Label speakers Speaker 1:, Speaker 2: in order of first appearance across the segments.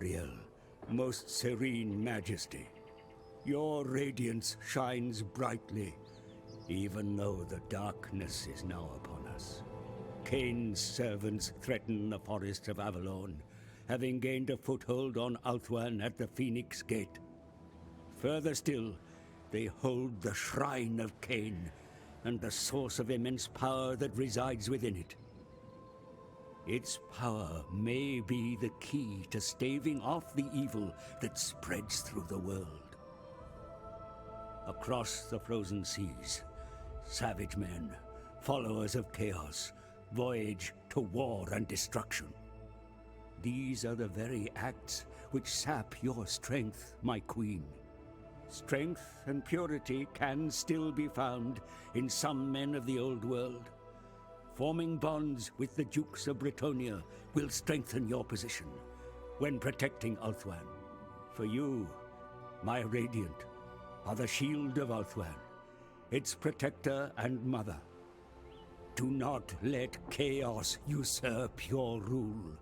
Speaker 1: Alarielle, most serene majesty. Your radiance shines brightly, even though the darkness is now upon us. Kain's servants threaten the forests of Avelorn, having gained a foothold on Ulthuan at the Phoenix Gate. Further still, they hold the Shrine of Kain, and the source of immense power that resides within it. Its power may be the key to staving off the evil that spreads through the world. Across the frozen seas, savage men, followers of chaos, voyage to war and destruction. These are the very acts which sap your strength, my queen. Strength and purity can still be found in some men of the old world. Forming bonds with the Dukes of Bretonnia will strengthen your position when protecting Ulthuan. For you, my Radiant, are the shield of Ulthuan, its protector and mother. Do not let chaos usurp your rule.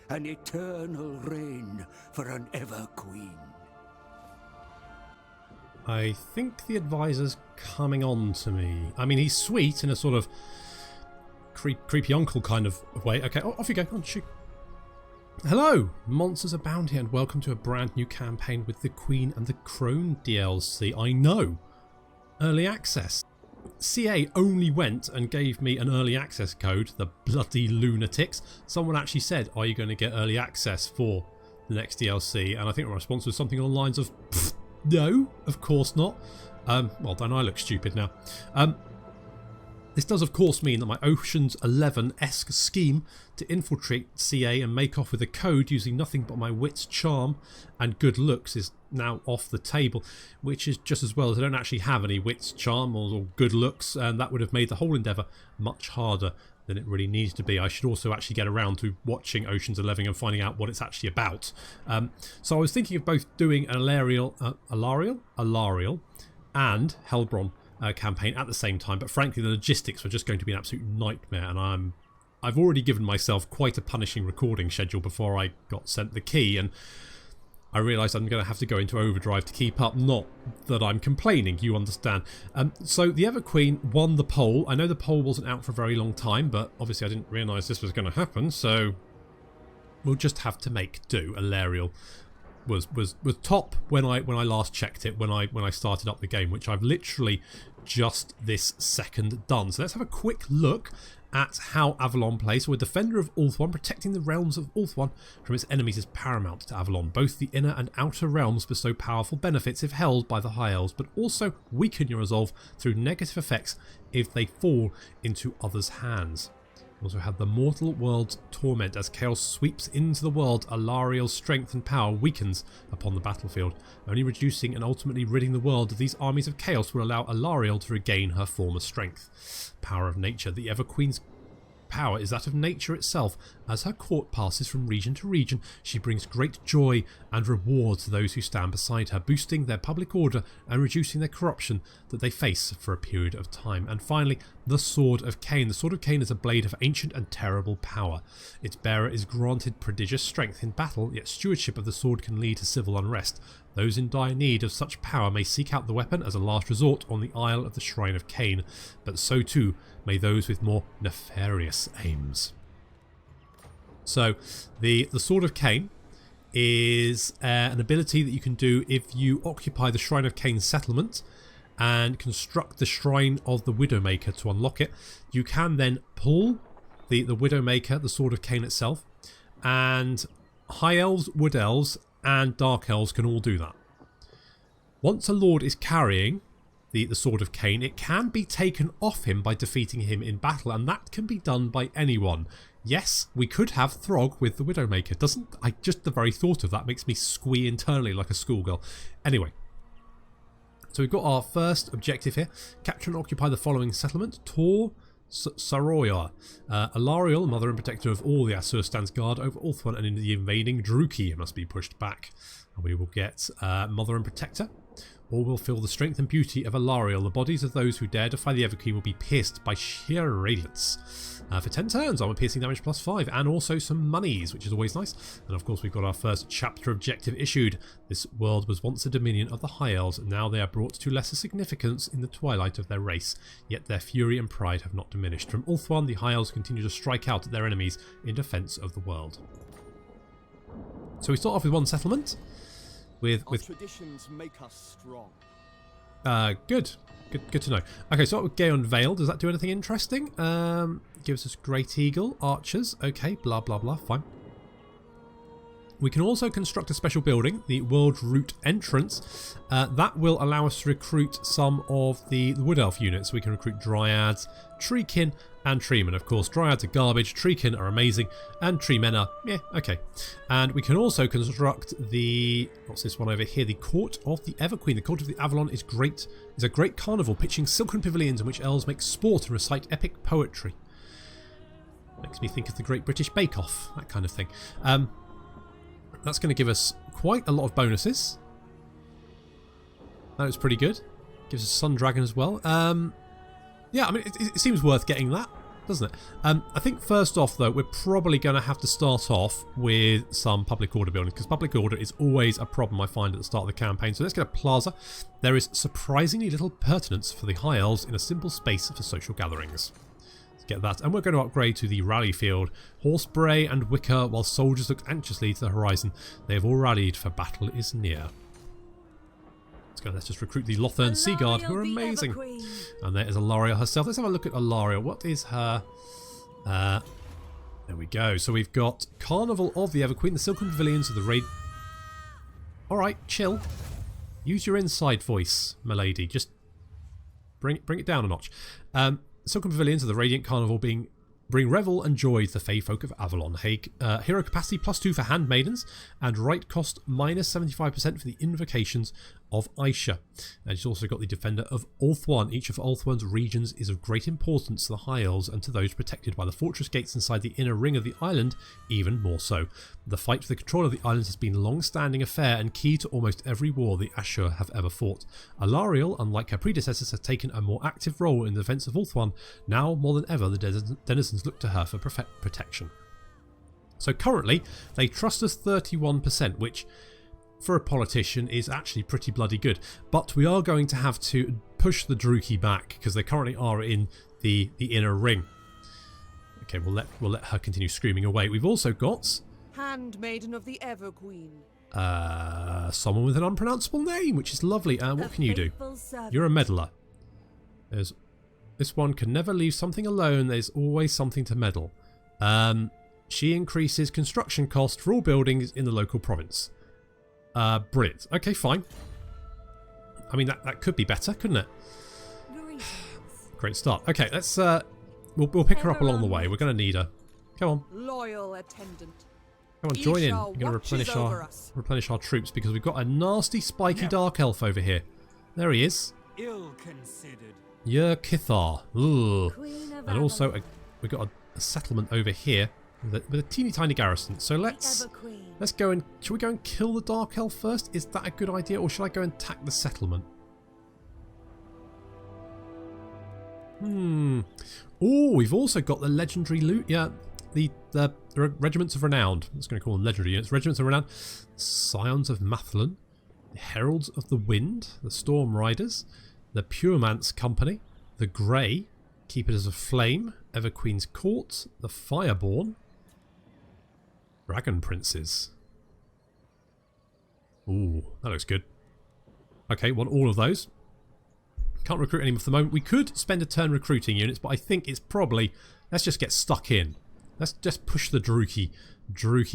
Speaker 1: An eternal reign for an Everqueen.
Speaker 2: I think the advisor's coming on to me. I mean, he's sweet in a sort of creepy uncle kind of way. Okay, off you go. On, shoot. Hello, monsters abound here, and welcome to a brand new campaign with the Queen and the Crone DLC. I know. Early access. CA only went and gave me an early access code, the bloody lunatics. Someone actually said, are you going to get early access for the next DLC? And I think my response was something along the lines of, no, of course not. Well, don't I look stupid now? This does of course mean that my Ocean's 11-esque scheme to infiltrate CA and make off with a code using nothing but my wits, charm and good looks is now off the table, which is just as well as I don't actually have any wits, charm or good looks, and that would have made the whole endeavour much harder than it really needs to be. I should also actually get around to watching Ocean's 11 and finding out what it's actually about. So I was thinking of both doing an Alarielle and Helbron campaign at the same time, but frankly the logistics were just going to be an absolute nightmare, and I've already given myself quite a punishing recording schedule before I got sent the key, and I realised I'm going to have to go into overdrive to keep up. Not that I'm complaining, you understand. So the Everqueen won the poll. I know the poll wasn't out for a very long time, but obviously I didn't realise this was going to happen, so we'll just have to make do. Alarielle was top when I last checked it, when I started up the game, which I've literally just this second done. So let's have a quick look at how Avelorn plays. So we're Defender of Ulthuan. Protecting the realms of Ulthuan from its enemies is paramount to Avelorn. Both the inner and outer realms bestow powerful benefits if held by the High Elves, but also weaken your resolve through negative effects if they fall into others' hands. We also have the Mortal World's Torment. As chaos sweeps into the world, Alarielle's strength and power weakens upon the battlefield. Only reducing and ultimately ridding the world of these armies of chaos will allow Alarielle to regain her former strength. Power of nature. The Everqueen's power is that of nature itself. As her court passes from region to region, she brings great joy and reward to those who stand beside her, boosting their public order and reducing their corruption that they face for a period of time. And finally, the Sword of Kain. The Sword of Kain is a blade of ancient and terrible power. Its bearer is granted prodigious strength in battle, yet stewardship of the sword can lead to civil unrest. Those in dire need of such power may seek out the weapon as a last resort on the Isle of the Shrine of Kain, but so too may those with more nefarious aims. So, the Sword of Kain is an ability that you can do if you occupy the Shrine of Kain's settlement and construct the Shrine of the Widowmaker to unlock it. You can then pull the Widowmaker, the Sword of Kain itself, and High Elves, Wood Elves and Dark Elves can all do that. Once a Lord is carrying the Sword of Kain, it can be taken off him by defeating him in battle, and that can be done by anyone. Yes, we could have Throg with the Widowmaker. Just the very thought of that makes me squee internally like a schoolgirl. Anyway, so we've got our first objective here. Capture and occupy the following settlement. Tor Saroya. Alarielle, mother and protector of all the Asur, stands guard over Ulthuan, and in the invading Druki must be pushed back. And we will get mother and protector. All will feel the strength and beauty of Alarielle. The bodies of those who dare defy the Everqueen will be pierced by sheer radiance. For 10 turns, armor piercing damage +5, and also some monies, which is always nice. And of course, we've got our first chapter objective issued. This world was once a dominion of the High Elves, and now they are brought to lesser significance in the twilight of their race. Yet their fury and pride have not diminished. From Ulthuan, the High Elves continue to strike out at their enemies in defence of the world. So we start off with one settlement. With
Speaker 3: traditions make us strong.
Speaker 2: Good to know. Okay, so with Gay Unveiled, does that do anything interesting? Gives us Great Eagle, Archers, okay, blah blah blah, fine. We can also construct a special building, the World Route Entrance. That will allow us to recruit some of the Wood Elf units. We can recruit Dryads, Treekin, and Treemen. Of course, Dryads are garbage, Treekin are amazing, and Treemen are, yeah, okay. And we can also construct the, what's this one over here? The Court of the Everqueen. The Court of the Avelorn is great. It's a great carnival pitching silken pavilions in which elves make sport and recite epic poetry. Makes me think of the Great British Bake Off, that kind of thing. That's going to give us quite a lot of bonuses. That is pretty good. Gives us Sun Dragon as well. Yeah, I mean, it seems worth getting that, doesn't it? I think first off, though, we're probably going to have to start off with some public order building, because public order is always a problem I find at the start of the campaign. So let's get a plaza. There is surprisingly little pertinence for the High Elves in a simple space for social gatherings. Get that, and we're going to upgrade to the rally field. Horse bray and wicker, while soldiers look anxiously to the horizon. They have all rallied, for battle is near. Let's just recruit the Lothern Sea Guard, who are amazing. And there is Alarielle herself. Let's have a look at Alarielle. What is her... there we go. So we've got Carnival of the Everqueen, the Silken Pavilions of the Raid... Alright, chill. Use your inside voice, milady. Just bring it down a notch. Silken Pavilions of the Radiant Carnival bring revel and joy to the Fey folk of Avelorn. Hero capacity +2 for handmaidens, and right cost -75% for the invocations of Aisha. And she's also got the Defender of Ulthuan. Each of Ulthuan's regions is of great importance to the High Elves and to those protected by the fortress gates inside the inner ring of the island, even more so. The fight for the control of the island has been a long-standing affair and key to almost every war the Ashur have ever fought. Alarielle, unlike her predecessors, has taken a more active role in the defence of Ulthuan. Now, more than ever, the denizens look to her for protection. So currently, they trust us 31%, which, for a politician, is actually pretty bloody good. But we are going to have to push the Druchii back, because they currently are in the inner ring. Okay, we'll let her continue screaming away. We've also got...
Speaker 4: Handmaiden of the Everqueen.
Speaker 2: Someone with an unpronounceable name, which is lovely. What can you do? You're a meddler. This one can never leave something alone. There's always something to meddle. She increases construction cost for all buildings in the local province. Brilliant. Okay, fine. I mean, that could be better, couldn't it? Great start. Okay, let's... We'll pick her up along the way. We're going to need her. Come on.
Speaker 4: Loyal attendant.
Speaker 2: Come on, join in. We're going to replenish our troops, because we've got a nasty, spiky Dark Elf over here. There he is.
Speaker 3: Ill-considered.
Speaker 2: Yer Kithar. Ugh. And also, we've got a settlement over here with a teeny tiny garrison. So let's go and... Should we go and kill the Dark Elf first? Is that a good idea? Or should I go and attack the settlement? Oh, we've also got the legendary loot. Yeah, the Regiments of Renowned. I'm just going to call them legendary units. Regiments of Renowned. Scions of Mathlon. The Heralds of the Wind. The Storm Riders. The Puremance Company. The Grey. Keepers of Flame. Everqueen's Court. The Fireborn. Dragon Princes. Ooh, that looks good. Okay, want all of those. Can't recruit any for the moment. We could spend a turn recruiting units, but I think it's probably... Let's just get stuck in. Let's just push the Druchii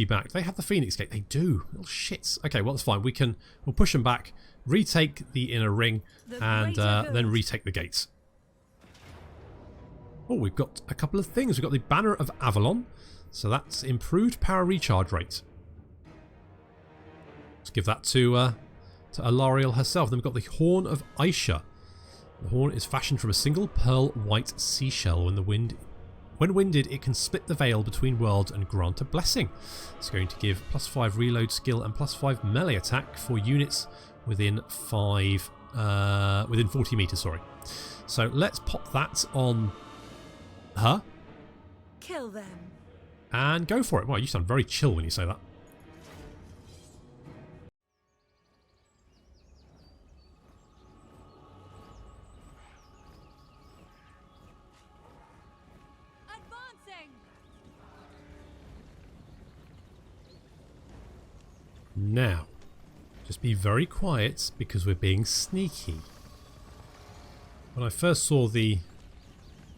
Speaker 2: back. They have the Phoenix Gate. They do. Little shits. Okay, well, that's fine. We'll push them back, retake the inner ring, and then retake the gates. Oh, we've got a couple of things. We've got the Banner of Avelon. So that's improved power recharge rate. Let's give that to Alarielle herself. Then we've got the Horn of Aisha. The horn is fashioned from a single pearl white seashell. When winded, it can split the veil between worlds and grant a blessing. It's going to give +5 reload skill and +5 melee attack for units within 5 Within 40 metres, sorry. So let's pop that on her.
Speaker 4: Kill them.
Speaker 2: And go for it. Wow, you sound very chill when you say that.
Speaker 4: Advancing.
Speaker 2: Now, just be very quiet because we're being sneaky. When I first saw the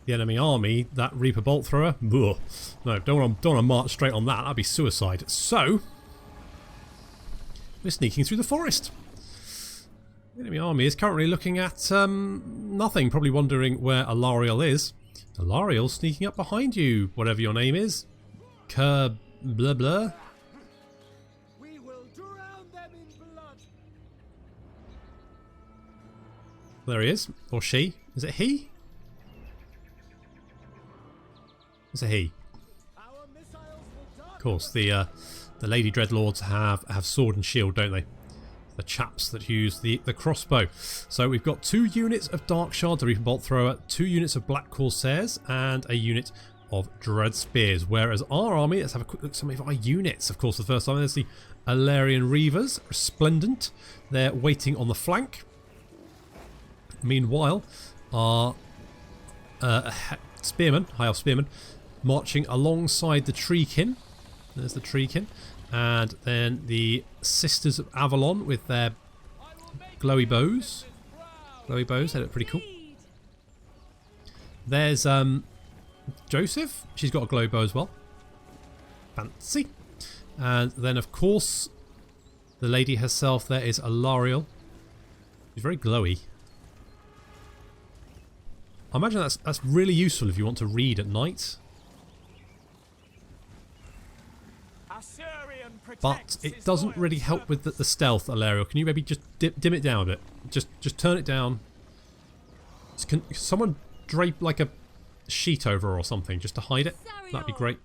Speaker 2: enemy army, that Reaper Bolt Thrower, ugh, no, don't want to march straight on that. That'd be suicide. So, we're sneaking through the forest. The enemy army is currently looking at nothing, probably wondering where Alarielle is. Alarielle's sneaking up behind you, whatever your name is. Blah blah.
Speaker 3: We will drown them in blood.
Speaker 2: There he is, or she. Is it he? It's a he.
Speaker 3: Our missiles will
Speaker 2: Of course, the Lady Dreadlords have sword and shield, don't they? The chaps that use the crossbow. So we've got 2 units of Dark Shard, the Reaper Bolt Thrower, 2 units of Black Corsairs, and a unit of Dread Spears. Whereas our army, let's have a quick look at some of our units. Of course, the first time there's the Alarielle Reavers, resplendent. They're waiting on the flank. Meanwhile, our spearmen, High Elf spearmen, marching alongside the Treekin. There's the Treekin. And then the Sisters of Avelorn with their glowy bows. Glowy bows, they look pretty cool. There's Joseph. She's got a glowy bow as well. Fancy. And then, of course, the lady herself there is Alarielle. She's very glowy. I imagine that's really useful if you want to read at night. But it doesn't really help with the stealth, Alarielle. Can you maybe just dim it down a bit? Just turn it down. Can someone drape like a sheet over her or something just to hide it? That'd be great.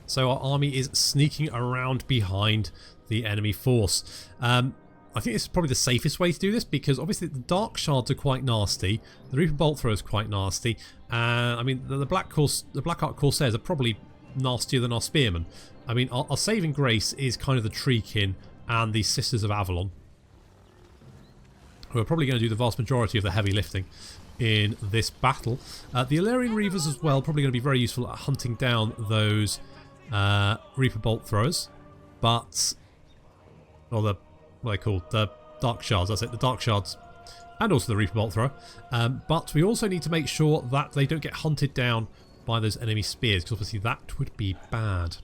Speaker 2: So our army is sneaking around behind the enemy force. I think this is probably the safest way to do this because obviously the Dark Shards are quite nasty. The Reaper Bolt Thrower is quite nasty. I mean, the Black Ark Corsairs are probably nastier than our Spearmen. I mean, our saving grace is kind of the Treekin and the Sisters of Avelorn, who are probably going to do the vast majority of the heavy lifting in this battle. The Alarielle Reavers as well, probably going to be very useful at hunting down those Reaper Bolt Throwers. But, or the, what are they called? The Dark Shards, that's it, the Dark Shards. And also the Reaper Bolt Thrower. But we also need to make sure that they don't get hunted down by those enemy spears, because obviously that would be bad.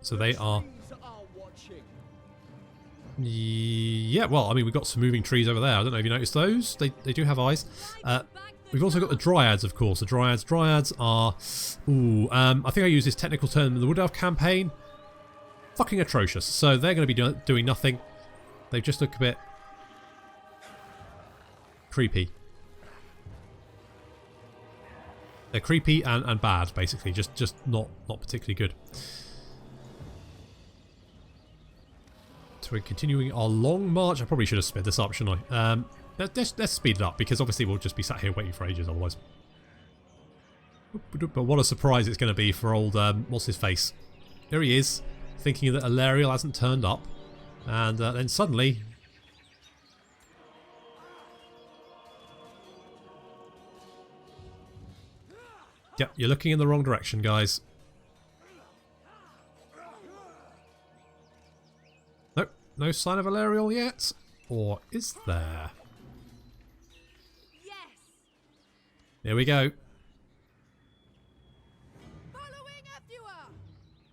Speaker 2: So they are... Yeah, well, I mean, we've got some moving trees over there. I don't know if you noticed those. They do have eyes. We've also got the Dryads, of course. The Dryads are... Ooh, I think I used this technical term in the Wood Elf campaign. Fucking atrocious. So they're going to be doing nothing. They just look a bit... creepy. They're creepy and bad, basically. Just not particularly good. So we're continuing our long march. I probably should have sped this up, shouldn't I? Let's speed it up, because obviously we'll just be sat here waiting for ages otherwise. But what a surprise it's going to be for old, what's his face? Here he is, thinking that Alarielle hasn't turned up. And then suddenly... Yep, you're looking in the wrong direction, guys. Nope, no sign of Alarielle yet. Or is there?
Speaker 4: Yes.
Speaker 2: Here we go.
Speaker 4: Following Ephua,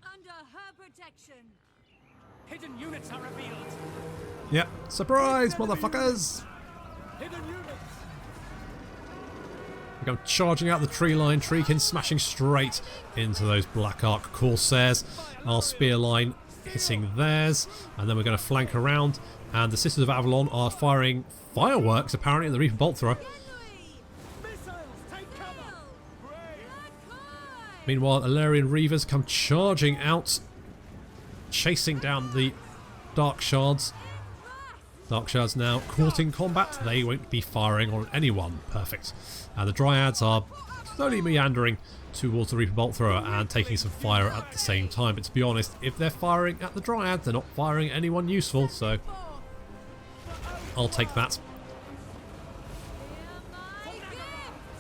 Speaker 4: under her protection.
Speaker 3: Hidden units are revealed.
Speaker 2: Yep, surprise, motherfuckers!
Speaker 3: Hidden units.
Speaker 2: We go charging out the tree line, Treekin smashing straight into those Black Ark Corsairs. Our spear line hitting theirs, and then we're going to flank around. And the Sisters of Avelorn are firing fireworks, apparently, at the Reaper Bolt Thrower.
Speaker 3: Missiles, take cover.
Speaker 2: Meanwhile, Alarielle Reavers come charging out, chasing down the Dark Shards. Dark Shards now caught in combat. They won't be firing on anyone. Perfect. And the Dryads are slowly meandering towards the Reaper Bolt Thrower and taking some fire at the same time. But to be honest, if they're firing at the Dryad, they're not firing at anyone useful, so I'll take that.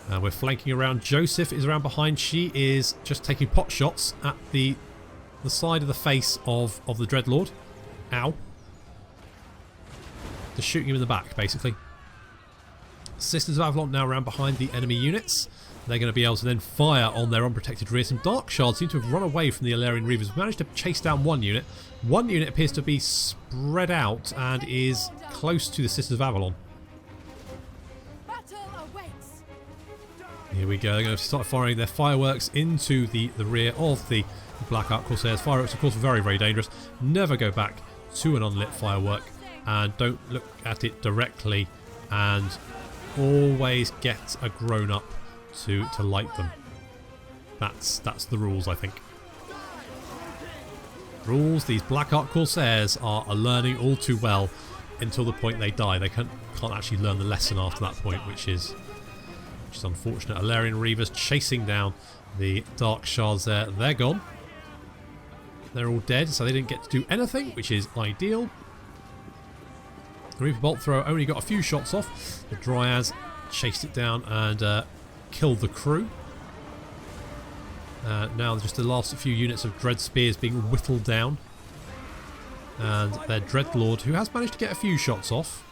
Speaker 2: And we're flanking around. Joseph is around behind. She is just taking pot shots at the side of the face of the Dreadlord. Ow. Just shooting him in the back, basically. Sisters of Avelorn now around behind the enemy units. They're going to be able to then fire on their unprotected rear. Some Dark Shards seem to have run away from the Alarielle Reavers. We've managed to chase down one unit. One unit appears to be spread out and is close to the Sisters of Avelorn. Here we go. They're going to start firing their fireworks into the rear of the Black Ark Corsairs. Fireworks, of course, very, very dangerous. Never go back to an unlit firework and don't look at it directly, and always get a grown-up to light them. That's the rules, I think. Rules these Black Ark Corsairs are learning all too well until the point they die. They can't actually learn the lesson after that point, which is unfortunate. Alarielle Reavers chasing down the Dark Shards there. They're gone. They're all dead, so they didn't get to do anything, which is ideal. The Reaper Bolt Thrower only got a few shots off. The Dryads chased it down and killed the crew. Now just the last few units of Dread Spears being whittled down. And their Dreadlord, who has managed to get a few shots off.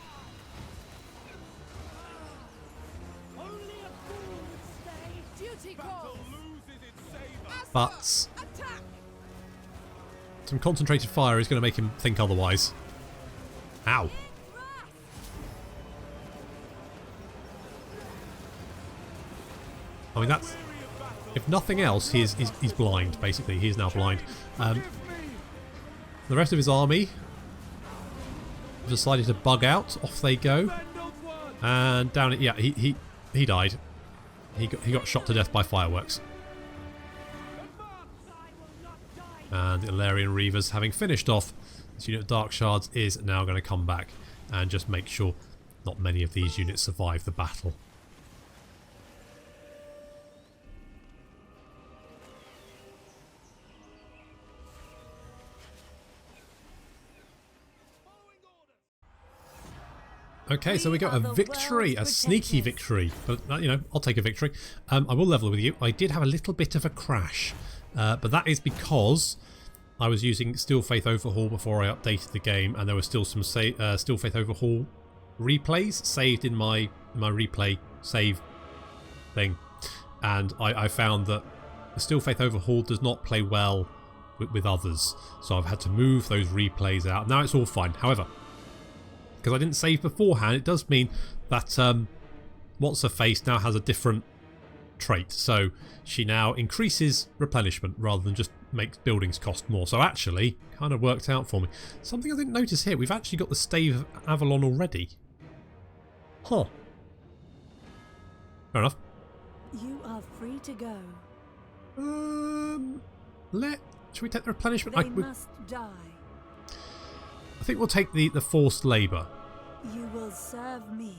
Speaker 2: But some concentrated fire is going to make him think otherwise. Ow. I mean, that's... if nothing else, he's blind, basically. He is now blind. The rest of his army decided to bug out. Off they go. And down it... yeah, he died. He got shot to death by fireworks. And the Alarielle Reavers, having finished off this unit of Dark Shards, is now going to come back and just make sure not many of these units survive the battle. Okay, so we got a victory, a sneaky victory, but you know, I'll take a victory. I will level with you. I did have a little bit of a crash, but that is because I was using Steel Faith Overhaul before I updated the game, and there were still some Steel Faith Overhaul replays saved in my replay save thing, and I found that the Steel Faith Overhaul does not play well with others, so I've had to move those replays out. Now it's all fine. However, because I didn't save beforehand, it does mean that What's-Her-Face now has a different trait. So she now increases replenishment rather than just makes buildings cost more. So actually, kind of worked out for me. Something I didn't notice here, we've actually got the Stave of Avelorn already. Huh. Fair enough.
Speaker 4: You are free to go.
Speaker 2: Should we take the replenishment?
Speaker 4: They must die.
Speaker 2: I think we'll take the forced labour.
Speaker 4: You will serve me.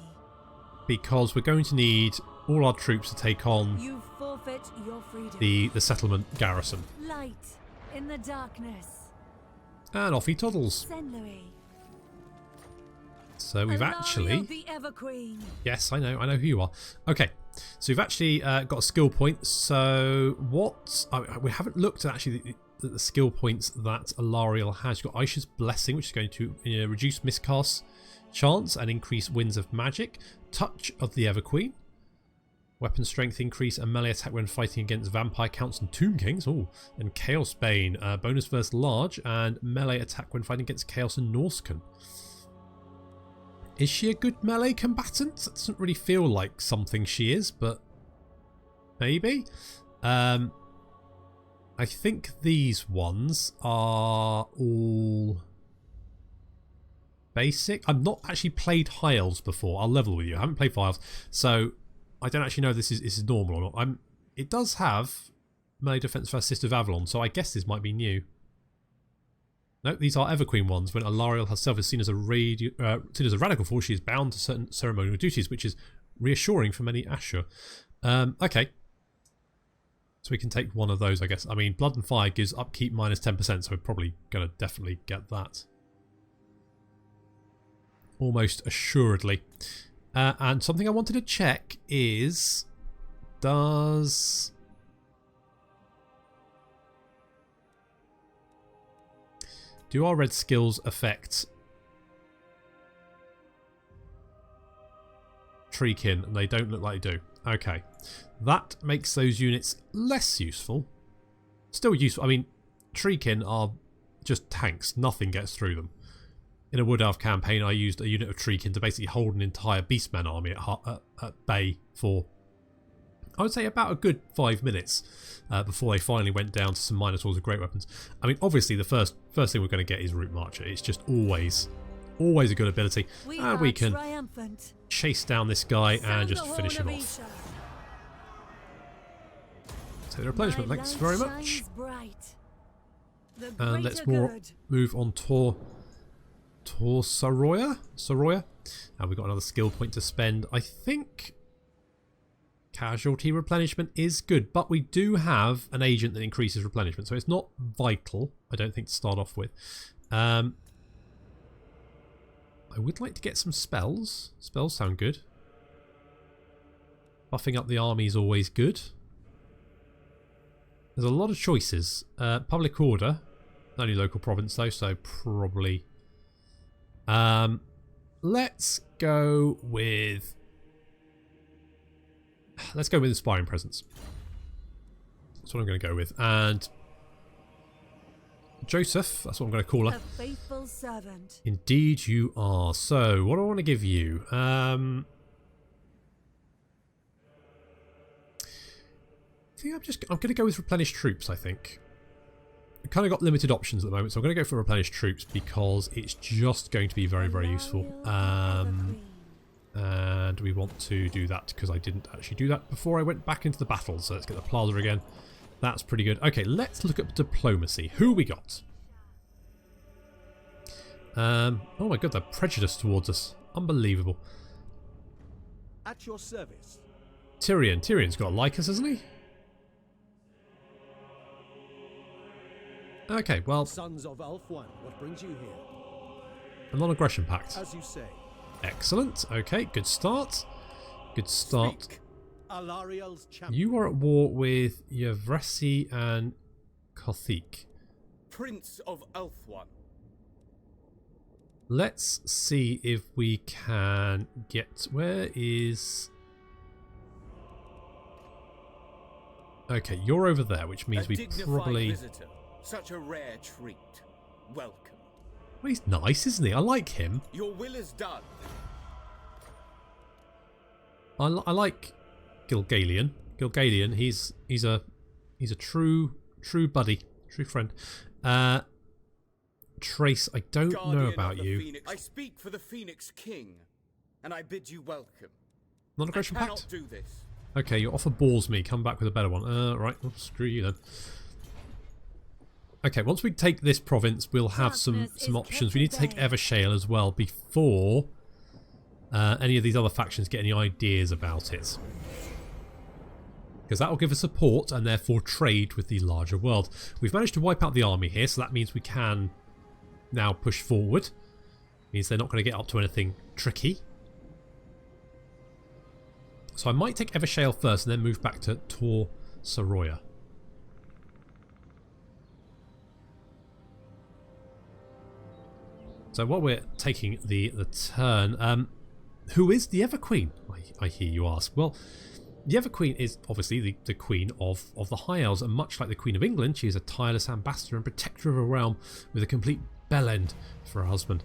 Speaker 2: Because we're going to need all our troops to take on
Speaker 4: You forfeit your freedom.
Speaker 2: the settlement garrison.
Speaker 4: Light in the darkness.
Speaker 2: And off he toddles.
Speaker 4: Saint Louis.
Speaker 2: So we've actually...
Speaker 4: the Everqueen.
Speaker 2: Yes, I know who you are. Okay, so we've actually got a skill point. So what... we haven't looked at actually the skill points that Alarielle has. You've got Aisha's Blessing, which is going to reduce miscast chance and increase winds of magic. Touch of the Everqueen. Weapon strength increase and melee attack when fighting against vampire counts and tomb kings. Oh, and Chaos Bane. Bonus versus large and melee attack when fighting against Chaos and Norscan. Is she a good melee combatant? That doesn't really feel like something she is, but maybe. I think these ones are all basic. I've not actually played High Elves before. I'll level with you. I haven't played High Elves, so I don't actually know if this is normal or not. It does have melee defense versus Sister of Avelorn, so I guess this might be new. No, these are Everqueen ones. When Alarielle herself is seen as a radical force, she is bound to certain ceremonial duties, which is reassuring for many Ashur. Okay. So we can take one of those, I guess. I mean, Blood and Fire gives upkeep minus 10%, so we're probably going to definitely get that. Almost assuredly. And something I wanted to check is... Do our red skills affect Treekin? And they don't look like they do. Okay. That makes those units less useful. Still useful. I mean, Treekin are just tanks. Nothing gets through them. In a Wood Elf campaign, I used a unit of Treekin to basically hold an entire Beastman army at bay for, I would say, about a good 5 minutes before they finally went down to some Minotaurs with great weapons. I mean, obviously, the first thing we're going to get is Root Marcher. It's just always a good ability. And we can chase down this guy and just finish him off. Take the replenishment, thanks very much. And let's move on to Soroya. And we've got another skill point to spend. I think casualty replenishment is good, but we do have an agent that increases replenishment, so it's not vital, I don't think, to start off with. I would like to get some spells. Spells sound good. Buffing up the army is always good. There's a lot of choices. Public order, only local province though, so probably. Let's go with Inspiring Presence. That's what I'm going to go with. And Joseph, that's what I'm going to call her.
Speaker 4: A faithful servant.
Speaker 2: Indeed you are. So, what do I want to give you? I think I'm going to go with Replenish Troops, I think. I've kind of got limited options at the moment, so I'm going to go for Replenish Troops because it's just going to be very, very useful. And we want to do that because I didn't actually do that before I went back into the battle. So let's get the Plaza again. That's pretty good. Okay, let's look at diplomacy. Who we got? Oh my god, they're prejudiced towards us. Unbelievable.
Speaker 3: At your service.
Speaker 2: Tyrion. Tyrion's got to like us, hasn't he? Okay, well...
Speaker 3: Sons of Ulthuan, what brings you here?
Speaker 2: A non-aggression pact.
Speaker 3: As you say.
Speaker 2: Excellent. Okay, good start. Good start.
Speaker 3: Speak. Alarielle's champion.
Speaker 2: You are at war with Yavresi and Kothik.
Speaker 5: Prince of Ulthuan.
Speaker 2: Let's see if we can get... Where is... Okay, you're over there, which means we probably...
Speaker 5: Visitor. Such a rare treat. Welcome.
Speaker 2: Well, he's nice, isn't he? I like him.
Speaker 5: Your will is done.
Speaker 2: I like Gilgalian. Gilgalian, he's a true buddy, true friend. Trace, I don't know about you.
Speaker 5: Phoenix. I speak for the Phoenix King, and I bid you welcome.
Speaker 2: Non-aggression pact?
Speaker 5: I cannot do this.
Speaker 2: Okay, your offer bores me. Come back with a better one. Right, well, screw you then. Okay, once we take this province, we'll have some options. We need to take Evershale as well before any of these other factions get any ideas about it. Because that will give us support and therefore trade with the larger world. We've managed to wipe out the army here, so that means we can now push forward. Means they're not going to get up to anything tricky. So I might take Evershale first and then move back to Tor Soroya. So while we're taking the turn, who is the Everqueen? I hear you ask. Well, the Everqueen is obviously the Queen of the High Elves, and much like the Queen of England, she is a tireless ambassador and protector of a realm with a complete bell end for her husband.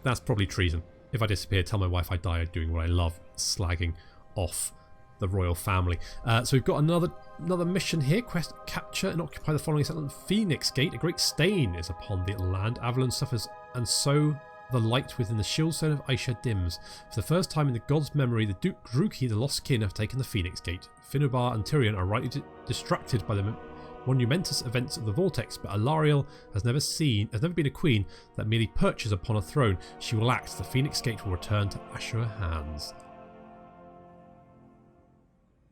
Speaker 2: That's probably treason. If I disappear, tell my wife I died doing what I love, slagging off the royal family. So we've got another mission here. Quest: capture and occupy the following settlement. Phoenix Gate. A great stain is upon the land. Avelorn suffers, and so the light within the shield stone of Aisha dims. For the first time in the god's memory, the Duke Druki, the lost kin, have taken the Phoenix Gate. Finubar and Tyrion are rightly distracted by the monumentous events of the Vortex, but Alarielle has never been a queen that merely perches upon a throne. She will act. The Phoenix Gate will return to Ashura hands.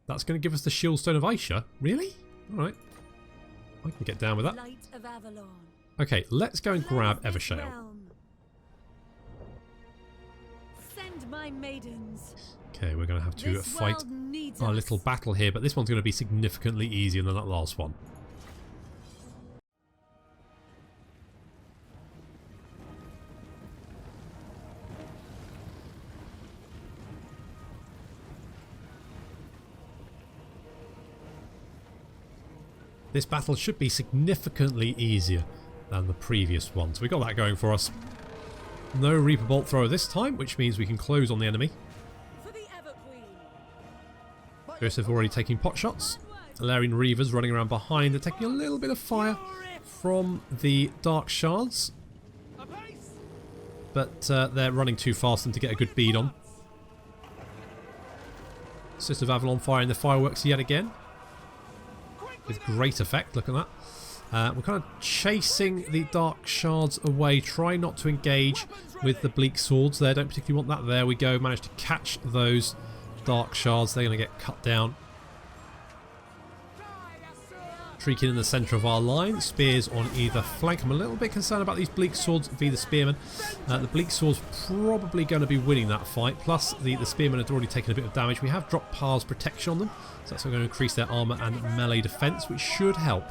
Speaker 2: That's going to give us the Shieldstone of Aisha? Really? Alright. I can get down with that.
Speaker 4: Light of Avelorn.
Speaker 2: Okay, let's go and grab
Speaker 4: Cleanse this
Speaker 2: Evershale.
Speaker 4: realm. Send my maidens.
Speaker 2: Okay, we're going to have to
Speaker 4: This
Speaker 2: fight
Speaker 4: world needs
Speaker 2: our
Speaker 4: us.
Speaker 2: little battle here, but this one's going to be significantly easier than that last one. This battle should be significantly easier than the previous one, so we got that going for us. No Reaper Bolt thrower this time, which means we can close on the enemy.
Speaker 4: For the Everqueen.
Speaker 2: Joseph already taking pot shots. Alarielle Reavers running around behind. They're taking a little bit of fire from the Dark Shards, but they're running too fast and to get a good bead on. Sister of Avelorn firing the fireworks yet again. With great effect, look at that. We're kind of chasing the Dark Shards away. Try not to engage with the Bleak Swords there. Don't particularly want that. There we go. Managed to catch those Dark Shards. They're going to get cut down. Treekin in the centre of our line. Spears on either flank. I'm a little bit concerned about these Bleak Swords via the Spearmen. The Bleak Swords probably going to be winning that fight. Plus, the Spearmen had already taken a bit of damage. We have dropped Par's protection on them. So that's going to increase their armour and melee defence, which should help.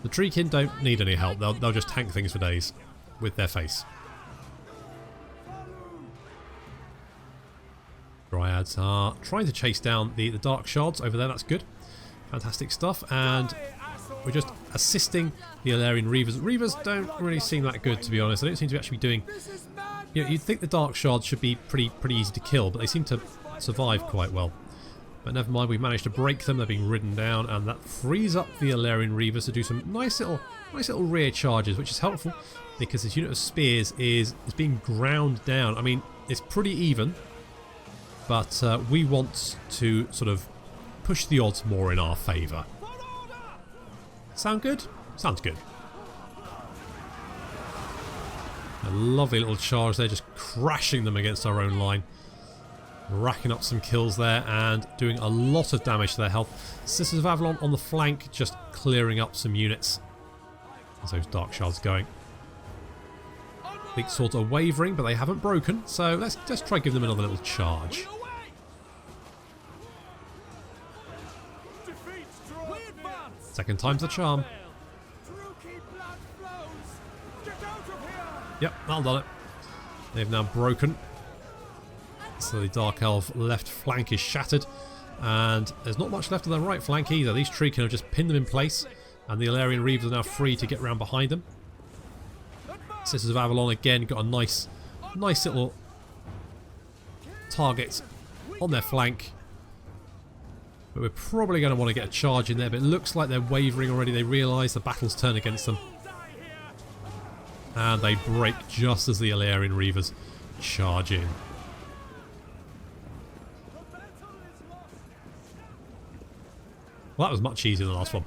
Speaker 2: The Treekin don't need any help. They'll just tank things for days with their face. Dryads are trying to chase down the Dark Shards over there. That's good. Fantastic stuff. And we're just assisting the Alarielle Reavers. Reavers don't really seem that good, to be honest. They don't seem to actually be doing... You know, you'd think the Dark Shards should be pretty easy to kill, but they seem to survive quite well. But never mind, we've managed to break them. They're being ridden down, and that frees up the Alarielle Reavers to do some nice little rear charges, which is helpful because this unit of spears is being ground down. I mean, it's pretty even, but we want to sort of push the odds more in our favour. Sound good? Sounds good. A lovely little charge there, just crashing them against our own line. Racking up some kills there and doing a lot of damage to their health. Sisters of Avelorn on the flank, just clearing up some units as those Dark Shards going. Bleak Swords are wavering, but they haven't broken, so let's just try give them another little charge. Second time's the charm. Yep, that'll done it. They've now broken. So the Dark Elf left flank is shattered, and there's not much left of their right flank either. These Treekin have just pinned them in place, and the Alarielle Reavers are now free to get round behind them. Sisters of Avelorn again got a nice little target on their flank. But we're probably going to want to get a charge in there, but it looks like they're wavering already. They realise the battle's turned against them. And they break just as the Alarielle Reavers charge in. Well, that was much easier than the last one.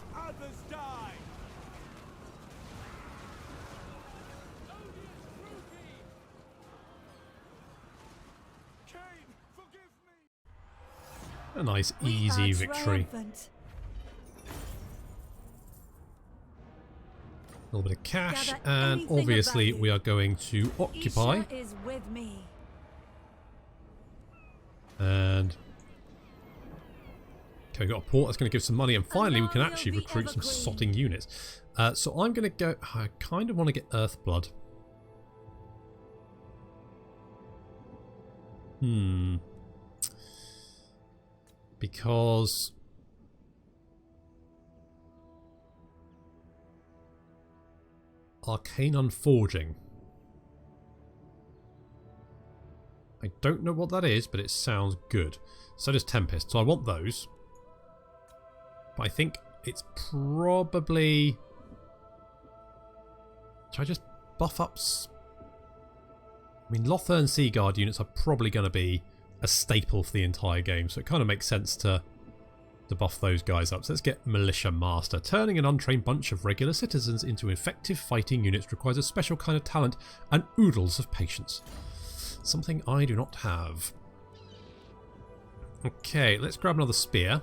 Speaker 2: A nice, easy victory. A little bit of cash, and obviously we are going to occupy. And okay, we've got a port that's going to give some money, and finally we can actually recruit some sotting units. So I'm going to go... I kind of want to get Earthblood. Because... Arcane Unforging. I don't know what that is, but it sounds good. So does Tempest, so I want those. But I think it's probably... Should I just buff up... I mean, Lothern Seaguard units are probably going to be a staple for the entire game, so it kind of makes sense to to buff those guys up. So let's get Militia Master. Turning an untrained bunch of regular citizens into effective fighting units requires a special kind of talent and oodles of patience. Something I do not have. Okay, let's grab another spear.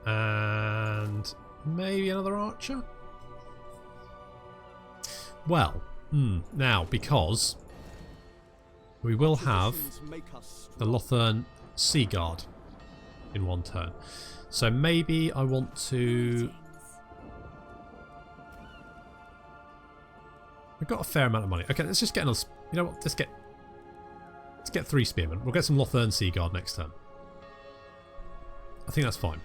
Speaker 2: And maybe another archer? Well, now, because we will have the Lothern Sea Guard in one turn. So maybe I want to... We've got a fair amount of money. Okay, let's just get another... You know what? Let's get 3 spearmen. We'll get some Lothern Sea Guard next turn. I think that's fine.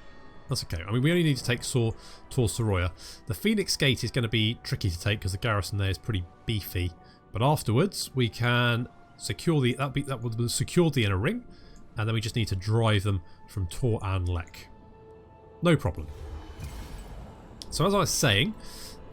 Speaker 2: That's okay. I mean, we only need to take Tor Soroya. The Phoenix Gate is going to be tricky to take because the garrison there is pretty beefy. But afterwards, we can secure the... That will secure the inner ring. And then we just need to drive them from Tor and Lek. No problem. So as I was saying,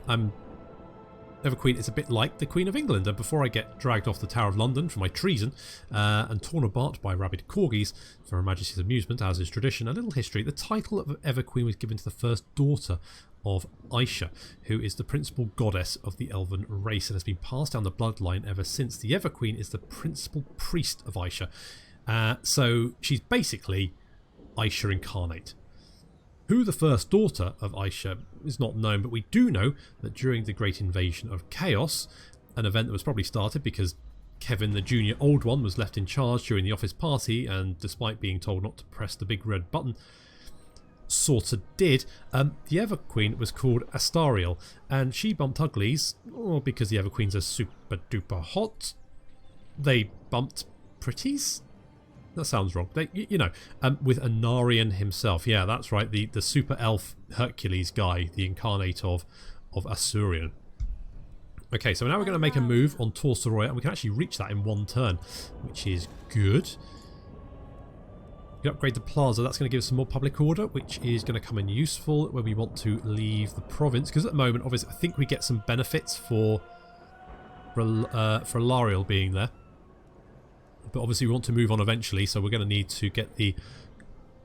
Speaker 2: Everqueen is a bit like the Queen of England, and before I get dragged off the Tower of London for my treason and torn apart by rabid corgis for Her Majesty's amusement, as is tradition, a little history. The title of Everqueen was given to the first daughter of Aisha, who is the principal goddess of the elven race and has been passed down the bloodline ever since. The Everqueen is the principal priest of Aisha, so she's basically Aisha incarnate. Who the first daughter of Aisha is not known, but we do know that during the Great Invasion of Chaos, an event that was probably started because Kevin, the junior old one, was left in charge during the office party, and despite being told not to press the big red button, sorta did. The Everqueen was called Alarielle, and she bumped uglies, because the Everqueens are super duper hot. They bumped pretties? That sounds wrong. They, with Anarion himself. Yeah, that's right. The super elf Hercules guy, the incarnate of Asurion. Okay, so now we're going to make a move on Tor Soroya, and we can actually reach that in one turn, which is good. We can upgrade the plaza. That's going to give us some more public order, which is going to come in useful when we want to leave the province. Because at the moment, obviously, I think we get some benefits for Alarielle being there. But obviously we want to move on eventually, so we're going to need to get the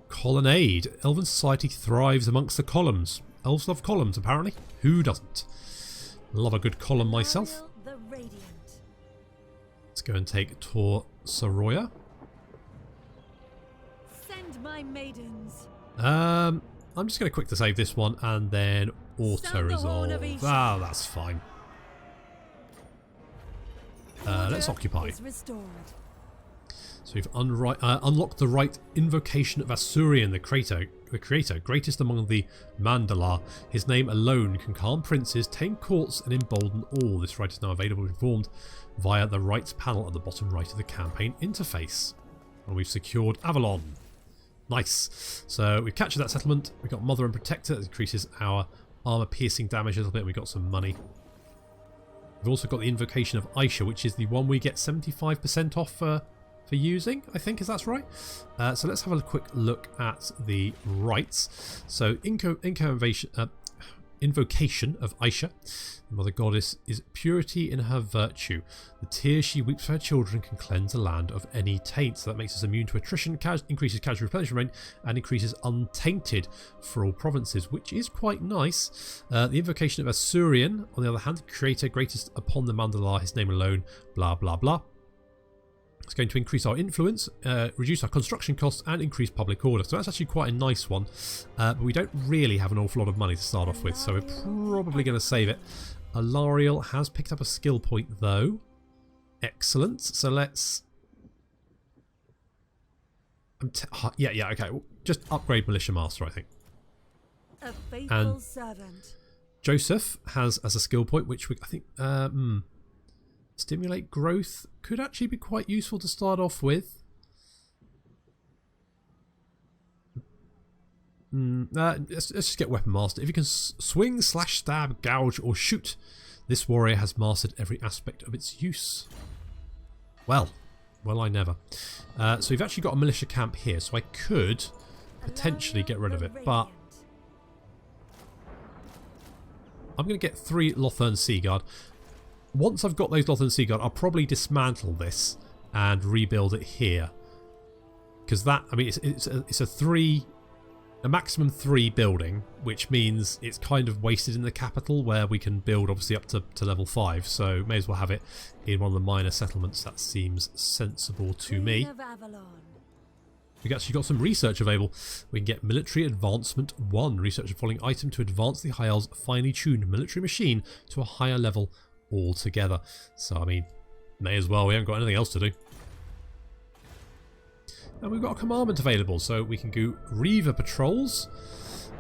Speaker 2: colonnade. Elven society thrives amongst the columns. Elves love columns, apparently. Who doesn't? Love a good column myself. Let's go and take Tor Soroya.
Speaker 4: Send my maidens.
Speaker 2: I'm just going to quick to save this one and then auto-resolve. Ah, that's fine. Let's occupy. So we've unlocked the right invocation of Asurion, the creator, greatest among the Mandala. His name alone can calm princes, tame courts, and embolden all. This right is now available and performed via the rights panel at the bottom right of the campaign interface. And we've secured Avelorn. Nice. So we've captured that settlement. We've got Mother and Protector that increases our armor piercing damage a little bit. We've got some money. We've also got the invocation of Aisha, which is the one we get 75% off for using, I think, is that's right. So let's have a quick look at the rites. So invocation of Aisha, the mother goddess, is purity in her virtue. The tears she weeps for her children can cleanse the land of any taint. So that makes us immune to attrition, increases casual replenishment rate, and increases untainted for all provinces, which is quite nice. The invocation of Asurion, on the other hand, creator greatest upon the Mandala, his name alone, blah blah blah. It's going to increase our influence, reduce our construction costs, and increase public order. So that's actually quite a nice one. But we don't really have an awful lot of money to start off with, so we're probably going to save it. Alarielle has picked up a skill point, though. Excellent. So let's... yeah, okay. We'll just upgrade Militia Master, I think.
Speaker 4: A faithful servant.
Speaker 2: Joseph has as a skill point, which I think... Stimulate growth could actually be quite useful to start off with. Let's just get Weapon Master. If you can swing, slash, stab, gouge, or shoot, this warrior has mastered every aspect of its use. Well, I never. So we've actually got a militia camp here, so I could potentially get rid of it, but I'm going to get 3 Lothern Sea Guard. Once I've got those Lothern Sea Guard, I'll probably dismantle this and rebuild it here. Because that, I mean, it's a 3 a maximum 3 building, which means it's kind of wasted in the capital where we can build obviously up to level 5. So may as well have it in one of the minor settlements. That seems sensible to me.
Speaker 4: Queen of Avelorn.
Speaker 2: We've actually got some research available. We can get Military Advancement 1. Research the following item to advance the High Elves' finely tuned military machine to a higher level altogether. So, I mean, may as well. We haven't got anything else to do. And we've got a commandment available, so we can go Reaver Patrols.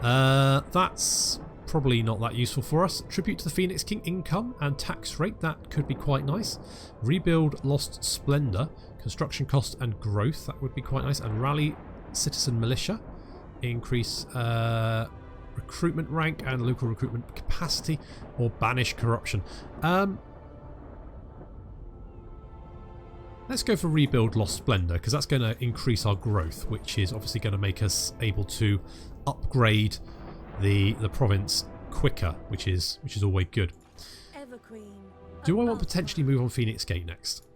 Speaker 2: That's probably not that useful for us. Tribute to the Phoenix King income and tax rate. That could be quite nice. Rebuild Lost Splendor. Construction cost and growth, that would be quite nice. And rally citizen militia, increase recruitment rank and local recruitment capacity, or banish corruption. Let's go for rebuild Lost Splendor, because that's going to increase our growth, which is obviously going to make us able to upgrade the province quicker, which is always good.
Speaker 4: Everqueen.
Speaker 2: Do I want to potentially move on Phoenix Gate next?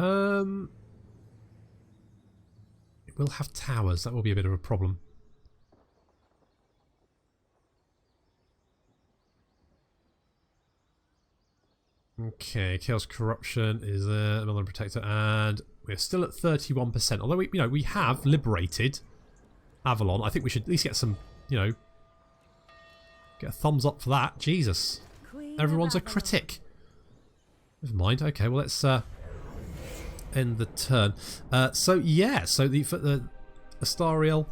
Speaker 2: It will have towers. That will be a bit of a problem. Okay, Chaos Corruption is there, another protector, and we're still at 31%. Although we have liberated Avelorn. I think we should at least get some, get a thumbs up for that. Jesus, everyone's a critic. Never mind. Okay, well let's end the turn. So the Alarielle,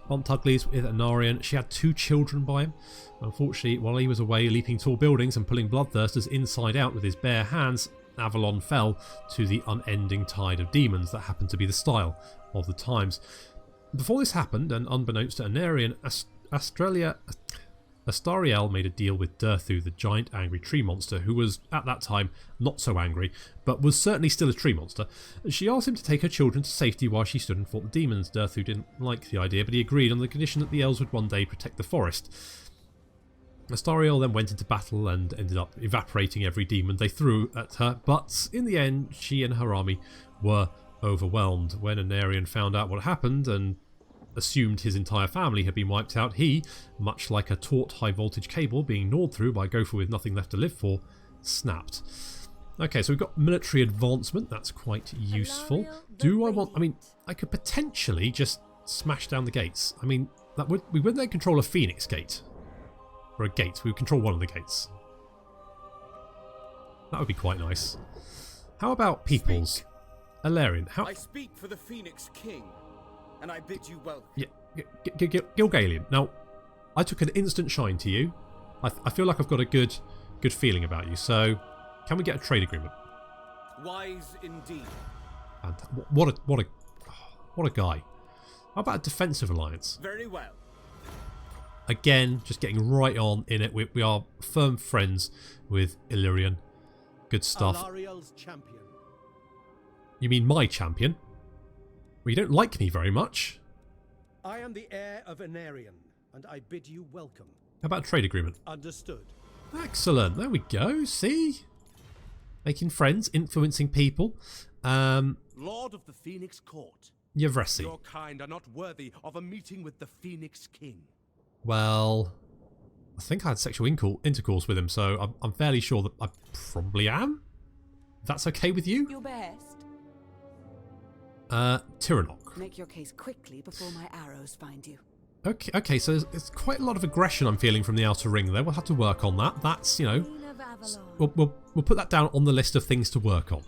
Speaker 2: Aunt Uglies with Anarian. She had 2 children by him. Unfortunately, while he was away leaping tall buildings and pulling bloodthirsters inside out with his bare hands, Avelorn fell to the unending tide of demons that happened to be the style of the times. Before this happened, and unbeknownst to Anarian, Alarielle made a deal with Durthu, the giant angry tree monster, who was, at that time, not so angry, but was certainly still a tree monster. She asked him to take her children to safety while she stood and fought the demons. Durthu didn't like the idea, but he agreed on the condition that the elves would one day protect the forest. Alarielle then went into battle and ended up evaporating every demon they threw at her, but in the end, she and her army were overwhelmed. When Anarian found out what happened and assumed his entire family had been wiped out, he, much like a taut high-voltage cable being gnawed through by a gopher with nothing left to live for, snapped. Okay, so we've got military advancement. That's quite useful. Do I want... I mean, I could potentially just smash down the gates. I mean, we wouldn't then control a Phoenix Gate. Or a gate. We would control one of the gates. That would be quite nice. How about peoples? Alarielle, how...
Speaker 5: I speak for the Phoenix King, and I bid you welcome.
Speaker 2: Yeah, Gilgalian. Now, I took an instant shine to you. I feel like I've got a good feeling about you. So, can we get a trade agreement?
Speaker 5: Wise indeed.
Speaker 2: And what a guy. How about a defensive alliance?
Speaker 5: Very well.
Speaker 2: Again, just getting right on in it. We are firm friends with Illyrian. Good stuff.
Speaker 3: Alarielle's champion.
Speaker 2: You mean my champion? Well, you don't like me very much.
Speaker 3: I am the heir of Anarian, and I bid you welcome.
Speaker 2: How about a trade agreement?
Speaker 3: Understood.
Speaker 2: Excellent. There we go. See? Making friends, influencing people.
Speaker 3: Lord of the Phoenix Court.
Speaker 2: Yevresi.
Speaker 3: Your kind are not worthy of a meeting with the Phoenix King.
Speaker 2: Well, I think I had sexual intercourse with him, so I'm fairly sure that I probably am. If that's okay with you?
Speaker 6: Your best.
Speaker 2: Tyrannoc.
Speaker 6: Make your case quickly before my arrows find you.
Speaker 2: Okay, so there's quite a lot of aggression I'm feeling from the outer ring there. We'll have to work on that. That's,
Speaker 4: Queen of Avelorn.
Speaker 2: we'll put that down on the list of things to work on.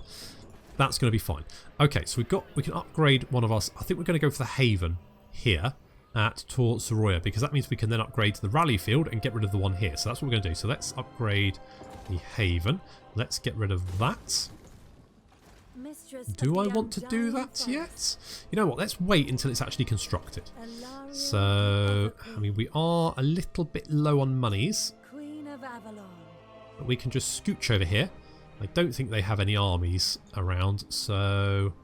Speaker 2: That's going to be fine. Okay, so we can upgrade one of us. I think we're going to go for the Haven here at Tor Soroya, because that means we can then upgrade to the rally field and get rid of the one here. So that's what we're going to do. So let's upgrade the Haven. Let's get rid of that.
Speaker 4: Mistress
Speaker 2: Do
Speaker 4: of
Speaker 2: I
Speaker 4: the
Speaker 2: want to do
Speaker 4: Undying
Speaker 2: that
Speaker 4: Forest.
Speaker 2: yet? You know what? Let's wait until it's actually constructed.
Speaker 4: Alarielle
Speaker 2: So,
Speaker 4: Everqueen.
Speaker 2: I mean, we are a little bit low on monies,
Speaker 4: Queen of Avelorn.
Speaker 2: but we can just scooch over here. I don't think they have any armies around, so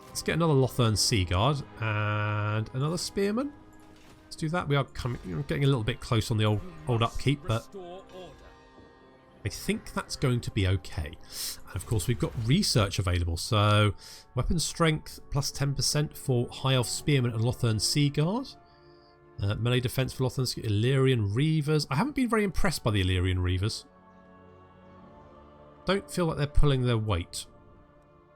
Speaker 2: let's get another Lothern Sea Guard and another Spearman. Let's do that. We are getting a little bit close on the old upkeep, but
Speaker 3: Restore order.
Speaker 2: I think that's going to be okay. And of course, we've got research available. So, weapon strength plus 10% for High Elf Spearman and Lothern Sea Guard. Melee defense for Lothern Illyrian Reavers. I haven't been very impressed by the Illyrian Reavers. Don't feel like they're pulling their weight.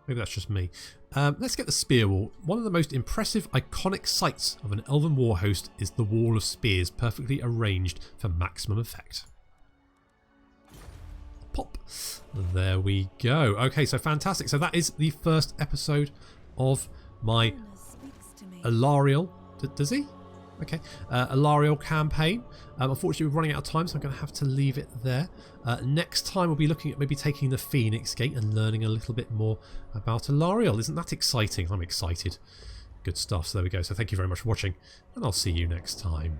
Speaker 2: Maybe that's just me. Let's get the Spear Wall. One of the most impressive, iconic sights of an Elven war host is the Wall of Spears, perfectly arranged for maximum effect. Pop. There we go. Okay, so fantastic. So that is the first episode of my
Speaker 4: Speaks to me.
Speaker 2: Alarielle. Does he? Okay. Alarielle campaign. Unfortunately, we're running out of time, so I'm going to have to leave it there. Next time, we'll be looking at maybe taking the Phoenix Gate and learning a little bit more about Alarielle. Isn't that exciting? I'm excited. Good stuff. So there we go. So thank you very much for watching, and I'll see you next time.